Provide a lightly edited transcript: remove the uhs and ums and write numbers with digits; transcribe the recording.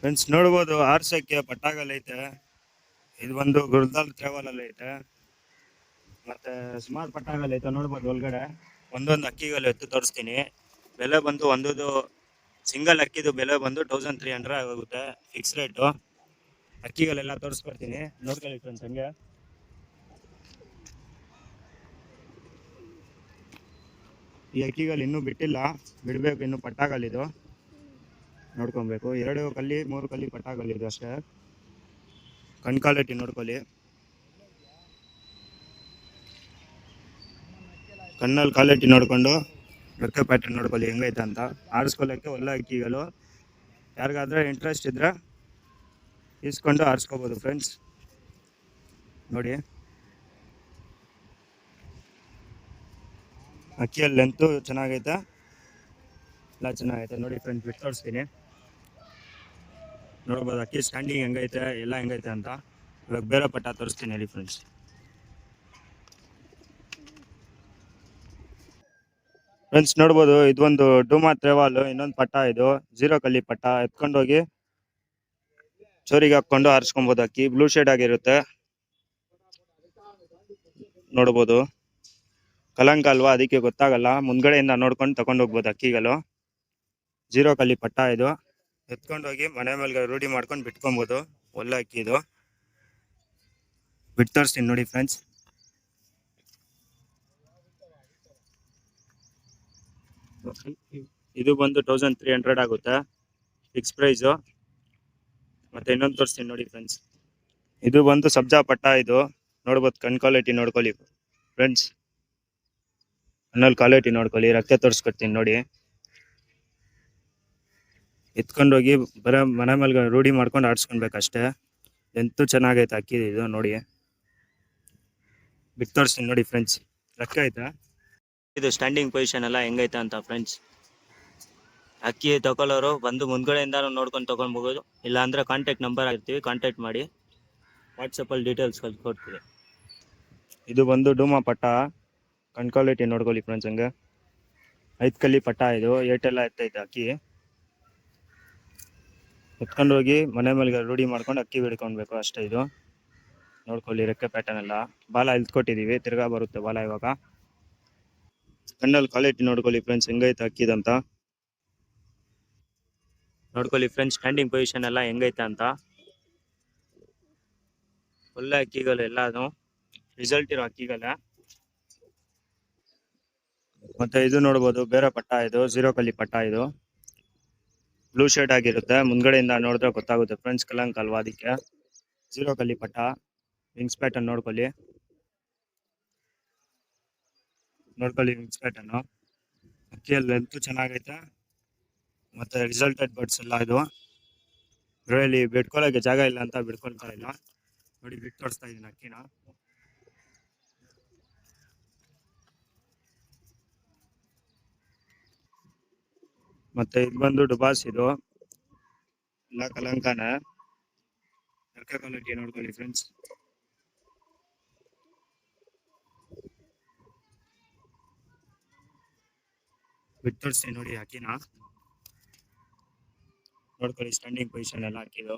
Friends ನೋಡ್ಬೋದು ಆರ್ಸಕ್ಕೆ ಪಟ್ಟಾಗಲ್ ಐತೆ. ಇದು ಒಂದು ಗುರುದಾಲ್ ಟ್ರಾವೆಲ್ ಅಲ್ಲಿ ಐತೆ. ಮತ್ತೆ ಸುಮಾರು ಪಟ್ಟಾಗಲ್ ಐತೆ ನೋಡ್ಬೋದು ಒಳಗಡೆ. ಒಂದೊಂದು ಅಕ್ಕಿಗಳು ಎತ್ತು ತೋರಿಸ್ತೀನಿ. ಬೆಲೆ ಬಂದು ಒಂದೊಂದು ಸಿಂಗಲ್ ಅಕ್ಕಿದು ಬೆಲೆ ಬಂದು 1300 ಆಗುತ್ತೆ ಫಿಕ್ಸ್ ರೇಟು. ಅಕ್ಕಿಗಳೆಲ್ಲ ತೋರಿಸ್ಕೊಡ್ತೀನಿ, ನೋಡ್ಕೊಳ್ಳಿ ಫ್ರೆಂಡ್ಸ್ ಹಂಗೆ. ಈ ಅಕ್ಕಿಗಳು ಇನ್ನೂ ಬಿಟ್ಟಿಲ್ಲ, ಬಿಡಬೇಕು, ಇನ್ನು ಪಟ್ಟಾಗಲ್ಲಿದು ನೋಡ್ಕೊಬೇಕು. 2 ಕಲ್ಲಿ 3 ಕಲ್ಲಿ ಪಟ್ಟಾಗಲ್ಲಿದು ಅಷ್ಟೇ. ಕಣ್ಕಾಲಿಟಿ ನೋಡ್ಕೊಳ್ಳಿ, ಕಣ್ಣಲ್ಲಿ ಕ್ವಾಲಿಟಿ ನೋಡ್ಕೊಂಡು ರೆಕ್ಕೆ ಪ್ಯಾಟರ್ನ್ ನೋಡ್ಕೊಳ್ಳಿ ಹೆಂಗೈತೆ ಅಂತ. ಆರಿಸ್ಕೊಳ್ಳೋಕ್ಕೆ ಒಳ್ಳೆ ಅಕ್ಕಿಗಳು. ಯಾರಿಗಾದ್ರೆ ಇಂಟ್ರೆಸ್ಟ್ ಇದ್ರೆ ಇಸ್ಕೊಂಡು ಆರಿಸ್ಕೋಬೋದು ಫ್ರೆಂಡ್ಸ್. ನೋಡಿ ಅಕ್ಕಿಯಲ್ಲಿ ಲೆಂತು ಚೆನ್ನಾಗೈತೆ, ಎಲ್ಲ ಚೆನ್ನಾಗೈತೆ. ನೋಡಿ ಫ್ರೆಂಡ್ಸ್ ಬಿಟ್ಟು ತೋರಿಸ್ತೀನಿ, ನೋಡ್ಬೋದು ಅಕ್ಕಿ ಸ್ಟ್ಯಾಂಡಿಂಗ್ ಹೆಂಗೈತೆ ಎಲ್ಲ ಹೆಂಗೈತೆ ಅಂತ. ಇವಾಗ ಬೇರೆ ಪಟ್ಟ ತೋರಿಸ್ತೀನಿ ಹೇಳಿ ಫ್ರೆಂಡ್ಸ್. ಫ್ರೆಂಡ್ಸ್ ನೋಡ್ಬೋದು ಇದೊಂದು ಡೂಮಾ ತ್ರೇವಾಲ್, ಇನ್ನೊಂದು ಪಟ್ಟ ಇದು 0 ಕಲ್ಲಿ ಪಟ್ಟ. ಎತ್ಕೊಂಡೋಗಿ ಚೋರಿಗೆ ಹಾಕೊಂಡು ಆರಿಸ್ಕೊಬೋದು. ಅಕ್ಕಿ ಬ್ಲೂ ಶೇಡ್ ಆಗಿರುತ್ತೆ ನೋಡ್ಬೋದು. ಕಲಂಕ ಅಲ್ವಾ, ಅದಕ್ಕೆ ಗೊತ್ತಾಗಲ್ಲ, ಮುಂದ್ಗಡೆಯಿಂದ ನೋಡ್ಕೊಂಡು ತಗೊಂಡು ಹೋಗ್ಬೋದು ಅಕ್ಕಿಗಳು. 0 ಕಲ್ಲಿ ಪಟ್ಟ ಇದು. ಎತ್ಕೊಂಡೋಗಿ ಮನೆ ಮೇಲೆ ರೂಢಿ ಮಾಡ್ಕೊಂಡು ಬಿಟ್ಕೊಬೋದು. ಒಳ್ಳೆ ಅಕ್ಕಿ ಇದು, ಬಿಟ್ಟು ತೋರಿಸ್ತೀನಿ ನೋಡಿ ಫ್ರೆಂಡ್ಸ್. ಇದು ಬಂದು 1300 ಆಗುತ್ತೆ ಫಿಕ್ಸ್ ಪ್ರೈಸು. ಮತ್ತೆ ಇನ್ನೊಂದು ತೋರಿಸ್ತೀನಿ ನೋಡಿ ಫ್ರೆಂಡ್ಸ್. ಇದು ಬಂದು ಸಬ್ಜಾ ಪಟ್ಟ ಇದು, ನೋಡ್ಬೋದು. ಕಣ್ ಕ್ವಾಲಿಟಿ ನೋಡ್ಕೊಳ್ಳಿ ಫ್ರೆಂಡ್ಸ್, ಕಣ್ಣಲ್ಲಿ ಕ್ವಾಲಿಟಿ ನೋಡ್ಕೊಳ್ಳಿ. ರಕ್ಕೆ ತೋರಿಸ್ಕೊಡ್ತೀನಿ ನೋಡಿ. ಎತ್ಕೊಂಡೋಗಿ ಬರೋ ಮನೆ ಮೇಲೆ ರೂಢಿ ಮಾಡ್ಕೊಂಡು ಆಡಿಸ್ಕೊಳ್ಬೇಕಷ್ಟೇ. ಎಂತೂ ಚೆನ್ನಾಗೈತೆ ಅಕ್ಕಿ ಇದು ನೋಡಿ. ಬಿಟ್ಟು ತೋರಿಸ್ತೀನಿ ನೋಡಿ ಫ್ರೆಂಡ್ಸ್. ರಕ್ಕೆ ಐತಾ ಇದು ಸ್ಟ್ಯಾಂಡಿಂಗ್ ಪೊಸಿಷನ್ ಎಲ್ಲ ಹೆಂಗೈತೆ ಅಂತ ಫ್ರೆಂಡ್ಸ್. ಅಕ್ಕಿ ತಗೊಳ್ಳೋರು ಬಂದು ಮುಂದ್ಗಡೆಯಿಂದ ನೋಡ್ಕೊಂಡು ತಗೊಳ್ಬಹುದು. ಇಲ್ಲ ಅಂದ್ರೆ ಕಾಂಟ್ಯಾಕ್ಟ್ ನಂಬರ್ ಆಗಿರ್ತೀವಿ, ಕಾಂಟ್ಯಾಕ್ಟ್ ಮಾಡಿ, ವಾಟ್ಸಪ್ಪಲ್ಲಿ ಡೀಟೇಲ್ಸ್ ಕೊಡ್ತೀವಿ. ಇದು ಬಂದು ಡೂಮಾ ಪಟ್ಟ, ಕಣ್ ಕ್ವಾಲಿಟಿ ನೋಡ್ಕೊಳ್ಳಿ ಫ್ರೆಂಡ್ಸ್ ಹಂಗೆ. 5 ಕಲ್ಲಿ ಪಟ್ಟ ಇದು, ಏಟೆಲ್ಲ ಎತ್ತೈತೆ ಅಕ್ಕಿ. ಎತ್ಕೊಂಡೋಗಿ ಮನೆ ಮೇಲೆ ರೂಢಿ ಮಾಡ್ಕೊಂಡು ಅಕ್ಕಿ ಬಿಡ್ಕೊಳ್ಬೇಕು ಅಷ್ಟೇ. ಇದು ನೋಡ್ಕೊಳ್ಳಿ ರೆಕ್ಕೆ ಪ್ಯಾಟರ್ನ್ ಎಲ್ಲ. ಬಾಲ ಇಲ್ತ್ಕೊಟ್ಟಿದೀವಿ, ತಿರ್ಗಾ ಬರುತ್ತೆ ಬಾಲ ಇವಾಗ. ಕಣ್ಣಲ್ಲಿ ಕ್ವಾಲಿಟಿ ನೋಡ್ಕೊಳ್ಳಿ ಫ್ರೆಂಡ್ಸ್ ಹೆಂಗೈತೆ ಅಕ್ಕಿದಂತ. ನೋಡ್ಕೊಳ್ಳಿ ಫ್ರೆಂಡ್ಸ್ ಸ್ಟ್ಯಾಂಡಿಂಗ್ ಪೊಸಿಷನ್ ಎಲ್ಲ ಹೆಂಗೈತೆ ಅಂತ. ಒಳ್ಳೆ ಅಕ್ಕಿಗಳು ಎಲ್ಲಾನು ರಿಸಲ್ಟ್ ಇರೋ ಅಕ್ಕಿಗಳ. ಮತ್ತೆ ಇದು ನೋಡ್ಬೋದು ಬೇರೆ ಪಟ್ಟ ಇದು, 0 ಕಲ್ಲಿ ಪಟ್ಟ ಇದು. ಬ್ಲೂ ಶೇಡ್ ಆಗಿರುತ್ತೆ, ಮುಂದ್ಗಡೆಯಿಂದ ನೋಡಿದ್ರೆ ಗೊತ್ತಾಗುತ್ತೆ ಫ್ರೆಂಡ್ಸ್. ಕಲಂಕ ಅಲ್ವಾ ಅದಕ್ಕೆ. 0 ಕಲ್ಲಿ ಪಟ್ಟ, ವಿಂಗ್ಸ್ ಪ್ಯಾಟರ್ನ್ ನೋಡ್ಕೊಳ್ಳಿ ವಿಂಗ್ಸ್ ಪ್ಯಾಟರ್ನ್. ಅಕ್ಕಿಯಲ್ಲಿ ಲೆಂತ್ ಚೆನ್ನಾಗೈತೆ, ಮತ್ತೆ ರಿಸಲ್ಟೆಡ್ ಬರ್ಡ್ಸ್ ಎಲ್ಲ ಇದು. ಇದರಲ್ಲಿ ಬಿಡ್ಕೊಳ್ಳೋಕೆ ಜಾಗ ಇಲ್ಲ ಅಂತ ಬಿಡ್ಕೊಳ್ತಾ ಇಲ್ಲ ನೋಡಿ. ಬಿಟ್ಟು ತೋರಿಸ್ತಾ ಇದ್ದೀನಿ ಅಕ್ಕಿನ. ಮತ್ತೆ ಇದು ಬಂದು ಡುಬಾಸ್ ಇದು, ಎಲ್ಲ ಕಲಂಕನ. ರೆಕ್ಕೆ ಕ್ವಾಲಿಟಿ ನೋಡ್ಕೊಳ್ಳಿ ಫ್ರೆಂಡ್ಸ್. ಬಿಟ್ಟು ತೋರಿಸ್ತೀನಿ ನೋಡಿ ಅಕ್ಕಿನ, ನೋಡ್ಕೊಳ್ಳಿ ಸ್ಟ್ಯಾಂಡಿಂಗ್ ಪೊಸಿಷನ್ ಎಲ್ಲ ಹಾಕಿದ್ದು.